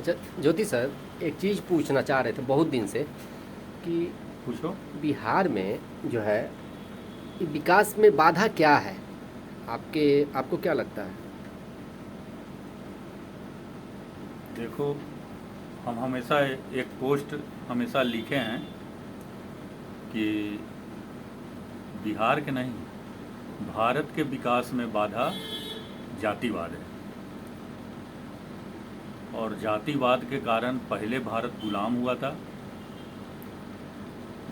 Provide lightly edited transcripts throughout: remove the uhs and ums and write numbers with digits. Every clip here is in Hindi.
अच्छा, ज्योति सर, एक चीज़ पूछना चाह रहे थे बहुत दिन से कि पूछो। बिहार में जो है ये विकास में बाधा क्या है? आपके आपको क्या लगता है? देखो, हम हमेशा एक पोस्ट हमेशा लिखे हैं कि बिहार के नहीं, भारत के विकास में बाधा जातिवाद है। और जातिवाद के कारण पहले भारत गुलाम हुआ था।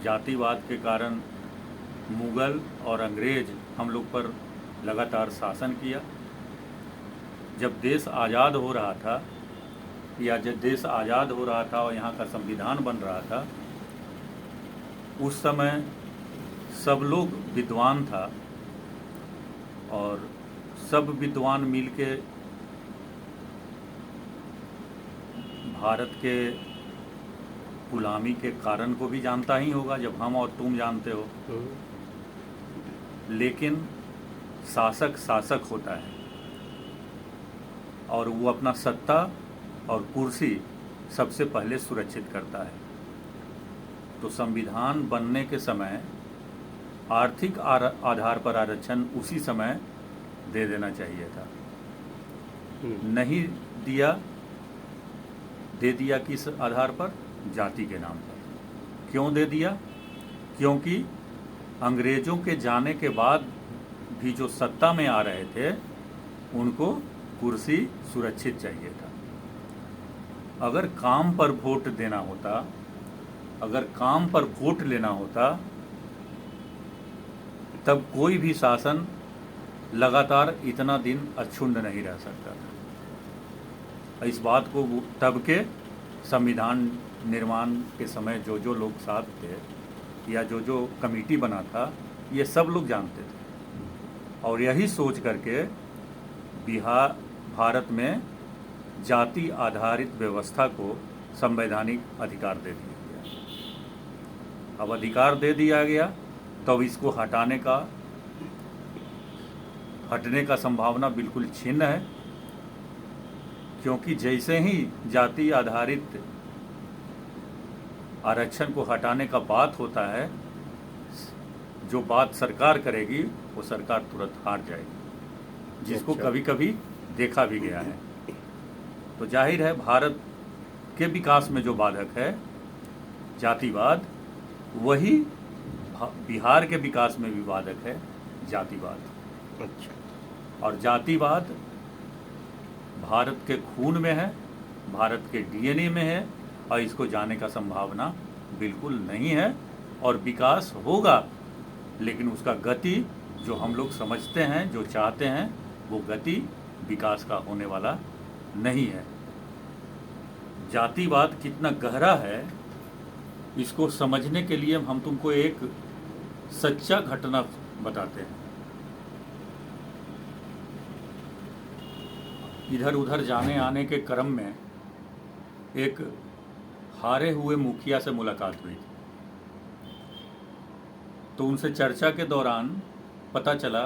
जातिवाद के कारण मुगल और अंग्रेज हम लोग पर लगातार शासन किया। जब देश आज़ाद हो रहा था, या जब देश आज़ाद हो रहा था और यहाँ का संविधान बन रहा था, उस समय सब लोग विद्वान था और सब विद्वान मिलके भारत के गुलामी के कारण को भी जानता ही होगा, जब हम और तुम जानते हो। हम्म, लेकिन शासक शासक होता है और वो अपना सत्ता और कुर्सी सबसे पहले सुरक्षित करता है। तो संविधान बनने के समय आर्थिक आधार पर आरक्षण उसी समय दे देना चाहिए था। हम्म, नहीं दिया। दे दिया किस आधार पर? जाति के नाम पर। क्यों दे दिया? क्योंकि अंग्रेजों के जाने के बाद भी जो सत्ता में आ रहे थे उनको कुर्सी सुरक्षित चाहिए था। अगर काम पर वोट देना होता, अगर काम पर वोट लेना होता, तब कोई भी शासन लगातार इतना दिन अक्षुण्ण नहीं रह सकता था। इस बात को तब के संविधान निर्माण के समय जो जो लोग साथ थे या जो जो कमेटी बना था, ये सब लोग जानते थे। और यही सोच करके बिहार भारत में जाति आधारित व्यवस्था को संवैधानिक अधिकार दे दिया गया। अब अधिकार दे दिया गया तो अब इसको हटने का संभावना बिल्कुल छिन्न है। क्योंकि जैसे ही जाति आधारित आरक्षण को हटाने का बात होता है, जो बात सरकार करेगी वो सरकार तुरंत हार जाएगी, जिसको अच्छा। कभी कभी देखा भी गया है। तो जाहिर है भारत के विकास में जो बाधक है जातिवाद, वही बिहार के विकास में भी बाधक है जातिवाद। अच्छा। और जातिवाद भारत के खून में है, भारत के डीएनए में है, और इसको जाने का संभावना बिल्कुल नहीं है। और विकास होगा, लेकिन उसका गति जो हम लोग समझते हैं, जो चाहते हैं, वो गति विकास का होने वाला नहीं है। जातिवाद कितना गहरा है, इसको समझने के लिए हम तुमको एक सच्चा घटना बताते हैं। इधर उधर जाने आने के क्रम में एक हारे हुए मुखिया से मुलाकात हुई। तो उनसे चर्चा के दौरान पता चला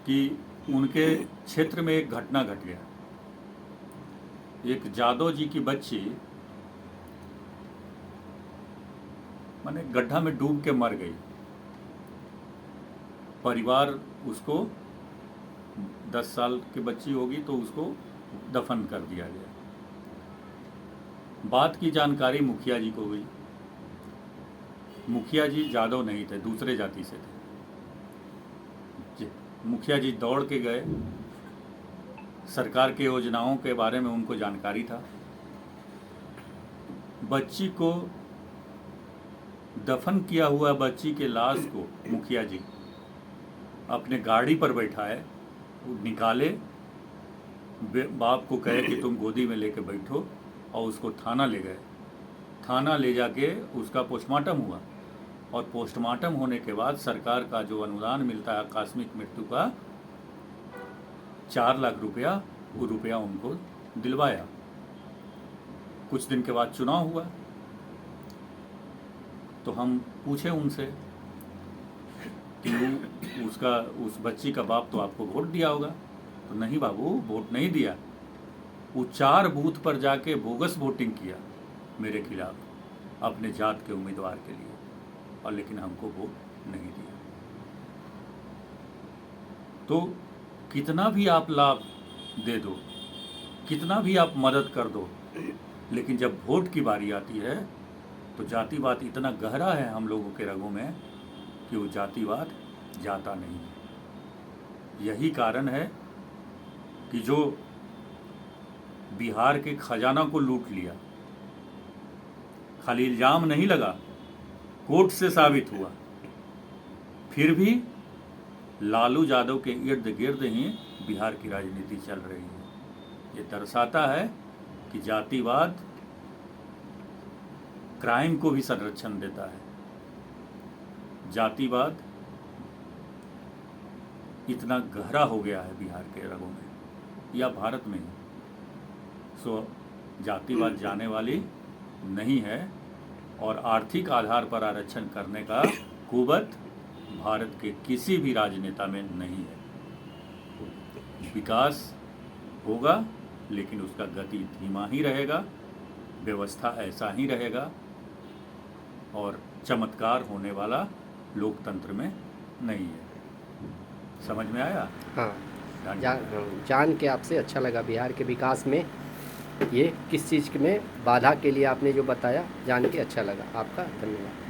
कि उनके क्षेत्र में एक घटना घट गया। एक जादव जी की बच्ची माने गड्ढा में डूब के मर गई। परिवार उसको 10 साल की बच्ची होगी तो उसको दफन कर दिया गया। बात की जानकारी मुखिया जी को हुई। मुखिया जी जादव नहीं थे, दूसरे जाति से थे। मुखिया जी दौड़ के गए। सरकार के योजनाओं के बारे में उनको जानकारी था। बच्ची को, दफन किया हुआ बच्ची के लाश को मुखिया जी अपने गाड़ी पर बैठाए, निकाले, बाप को कहे कि तुम गोदी में लेके बैठो, और उसको थाना ले गए। थाना ले जाके उसका पोस्टमार्टम हुआ, और पोस्टमार्टम होने के बाद सरकार का जो अनुदान मिलता है आकस्मिक मृत्यु का, 4 लाख रुपया, वो रुपया उनको दिलवाया। कुछ दिन के बाद चुनाव हुआ। तो हम पूछे उनसे कि उस बच्ची का बाप तो आपको वोट दिया होगा। तो नहीं बाबू, वोट नहीं दिया। वो 4 बूथ पर जाके बोगस वोटिंग किया मेरे खिलाफ अपने जात के उम्मीदवार के लिए, और लेकिन हमको वोट नहीं दिया। तो कितना भी आप लाभ दे दो, कितना भी आप मदद कर दो, लेकिन जब वोट की बारी आती है तो जातिवाद इतना गहरा है हम लोगों के रगों में कि वो जातिवाद जाता नहीं है। यही कारण है कि जो बिहार के खजाना को लूट लिया, खाली इल्जाम नहीं लगा, कोर्ट से साबित हुआ, फिर भी लालू यादव के इर्द गिर्द ही बिहार की राजनीति चल रही है। ये दर्शाता है कि जातिवाद क्राइम को भी संरक्षण देता है। जातिवाद इतना गहरा हो गया है बिहार के रगों में या भारत में ही। सो जातिवाद जाने वाली नहीं है, और आर्थिक आधार पर आरक्षण करने का कुवत भारत के किसी भी राजनेता में नहीं है। विकास होगा लेकिन उसका गति धीमा ही रहेगा, व्यवस्था ऐसा ही रहेगा, और चमत्कार होने वाला लोकतंत्र में नहीं है। समझ में आया? हाँ, धन्यवाद। जान के आपसे अच्छा लगा। बिहार के विकास में ये किस चीज़ में बाधा के लिए आपने जो बताया, जान के अच्छा लगा। आपका धन्यवाद।